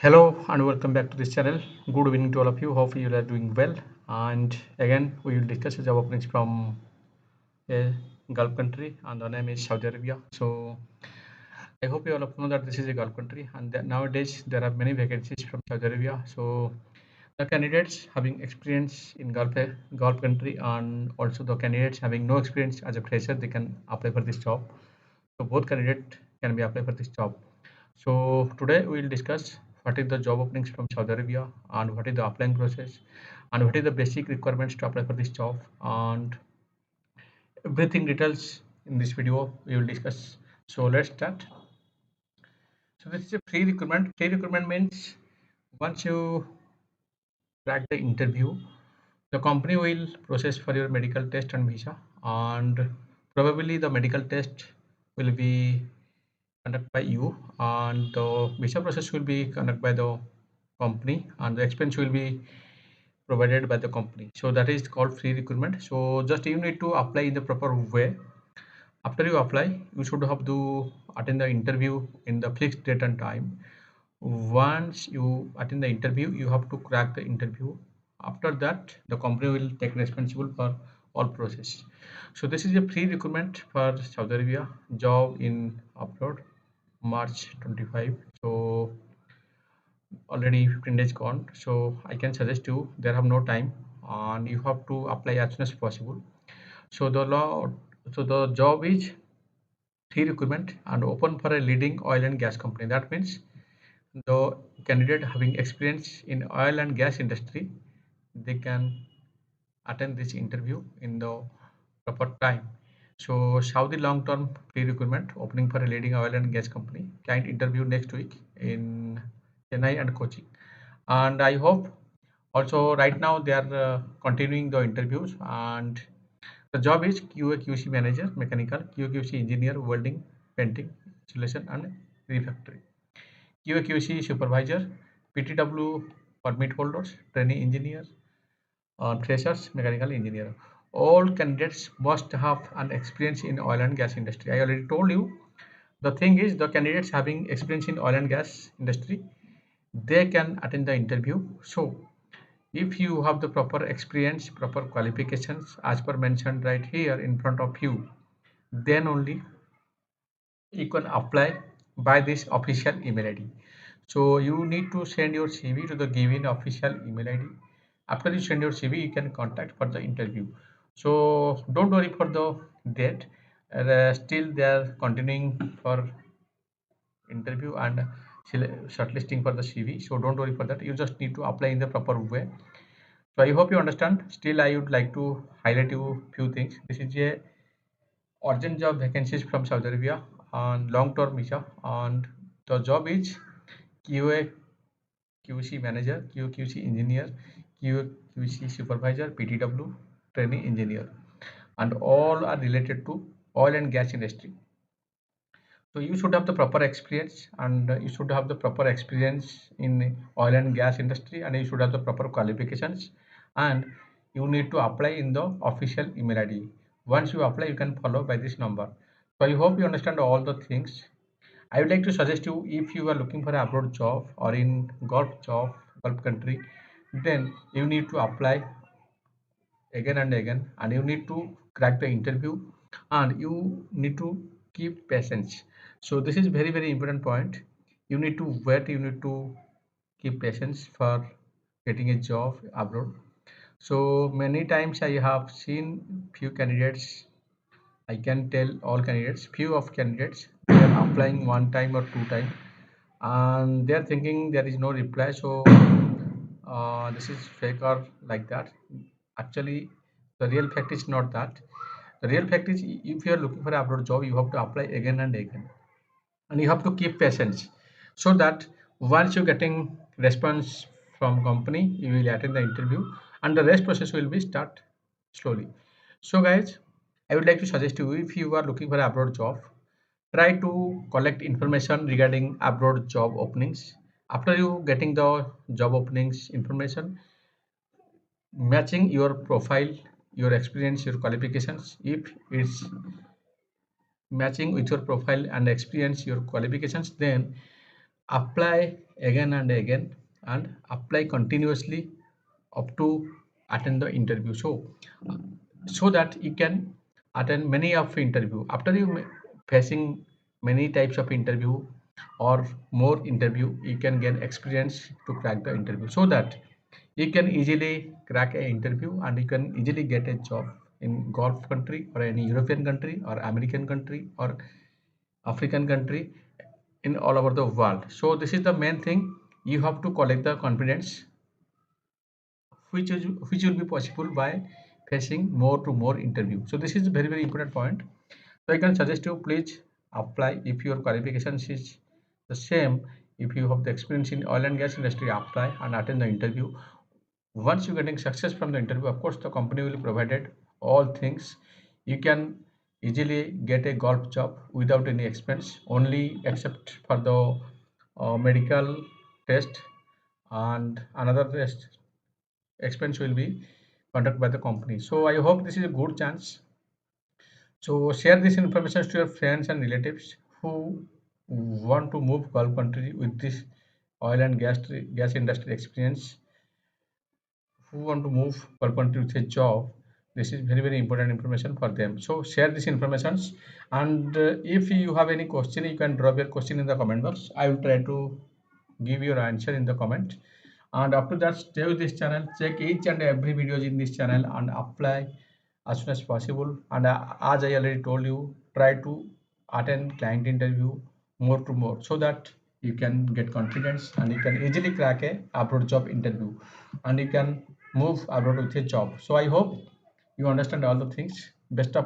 Hello and welcome back to this channel. Good evening to all of you. Hope you are doing well. And again, we will discuss the job openings from a Gulf country, and the name is Saudi Arabia. So I hope you all know that this is a Gulf country, and that nowadays there are many vacancies from Saudi Arabia. So the candidates having experience in Gulf country, and also the candidates having no experience as a fresher, they can apply for this job. So both candidates can be applied for this job. So today we will discuss what is the job openings from Saudi Arabia and what is the applying process and what is the basic requirements to apply for this job, and everything details in this video we will discuss. So let's start. So this is a free recruitment. Free recruitment means once you crack the interview, the company will process for your medical test and visa, and probably the medical test will be conducted by you, and the visa process will be conducted by the company, and the expense will be provided by the company. So that is called free recruitment. So just you need to apply in the proper way. After you apply, you should have to attend the interview in the fixed date and time. Once you attend the interview, you have to crack the interview. After that, the company will take responsible for all process. So this is a free recruitment for Saudi Arabia job in abroad, March 25. So already 15 days gone, so I can suggest you, there have no time and you have to apply as soon as possible. So the job is free recruitment and open for a leading oil and gas company. That means the candidate having experience in oil and gas industry, they can attend this interview in the proper time. So Saudi long-term free recruitment opening for a leading oil and gas company. Client interview next week in Chennai and Cochin. And I hope also right now they are continuing the interviews, and the job is QAQC manager, mechanical, QAQC engineer, welding, painting, installation and refractory, QAQC supervisor, PTW permit holders, trainee engineer, freshers, mechanical engineer. All candidates must have an experience in oil and gas industry. I already told you. The thing is, the candidates having experience in oil and gas industry, they can attend the interview. So if you have the proper experience, proper qualifications as per mentioned right here in front of you, then only you can apply by this official email id. So you need to send your cv to the given official email id. After you send your cv, you can contact for the interview. So don't worry for the date. Still they are continuing for interview and shortlisting for the cv, so don't worry for that. You just need to apply in the proper way. So I hope you understand. Still, I would like to highlight you few things. This is a urgent job vacancies from Saudi Arabia on long-term visa, and the job is QA QC manager, QQC engineer, QQC supervisor, PTW, trainee engineer, and all are related to oil and gas industry. So you should have the proper experience, and you should have the proper experience in oil and gas industry, and you should have the proper qualifications, and you need to apply in the official email id. Once you apply, you can follow by this number. So I hope you understand all the things. I would like to suggest you, if you are looking for an abroad job or in gulf country, then you need to apply again and again, and you need to crack the interview, and you need to keep patience. So this is very very important point. You need to wait, you need to keep patience for getting a job abroad. So many times I have seen few candidates, I can tell all candidates, few of candidates, they are applying one time or two time, and they are thinking there is no reply. So this is fake or like that. Actually, the real fact is not that. The real fact is, if you are looking for an abroad job, you have to apply again and again, and you have to keep patience, so that once you're getting response from company, you will attend the interview, and the rest process will be start slowly. So guys, I would like to suggest you, if you are looking for an abroad job, try to collect information regarding abroad job openings. After you getting the job openings information, matching your profile, your experience, your qualifications, if it's matching with your profile and experience, your qualifications, then apply again and again and apply continuously up to attend the interview. So that you can attend many of interview after you facing many types of interview or more interview, you can gain experience to crack the interview, so that you can easily crack a interview and you can easily get a job in Gulf country or any European country or American country or African country, in all over the world. So this is the main thing. You have to collect the confidence, which will be possible by facing more to more interview. So this is a very important point. So I can suggest you, please apply. If your qualifications is the same, if you have the experience in oil and gas industry, apply and attend the interview. Once you getting success from the interview, of course the company will provided all things. You can easily get a golf job without any expense, only except for the medical test and another test expense will be conducted by the company. So I hope this is a good chance. So share this information to your friends and relatives who want to move Gulf country with this oil and gas industry experience, who want to move Gulf country with a job. This is very important information for them. So share this information, and if you have any question, you can drop your question in the comment box. I will try to give your answer in the comment. And after that, stay with this channel, check each and every videos in this channel and apply as soon as possible. And as I already told you, try to attend client interview more to more, so that you can get confidence and you can easily crack a abroad job interview and you can move abroad with a job. So I hope you understand all the things. Best of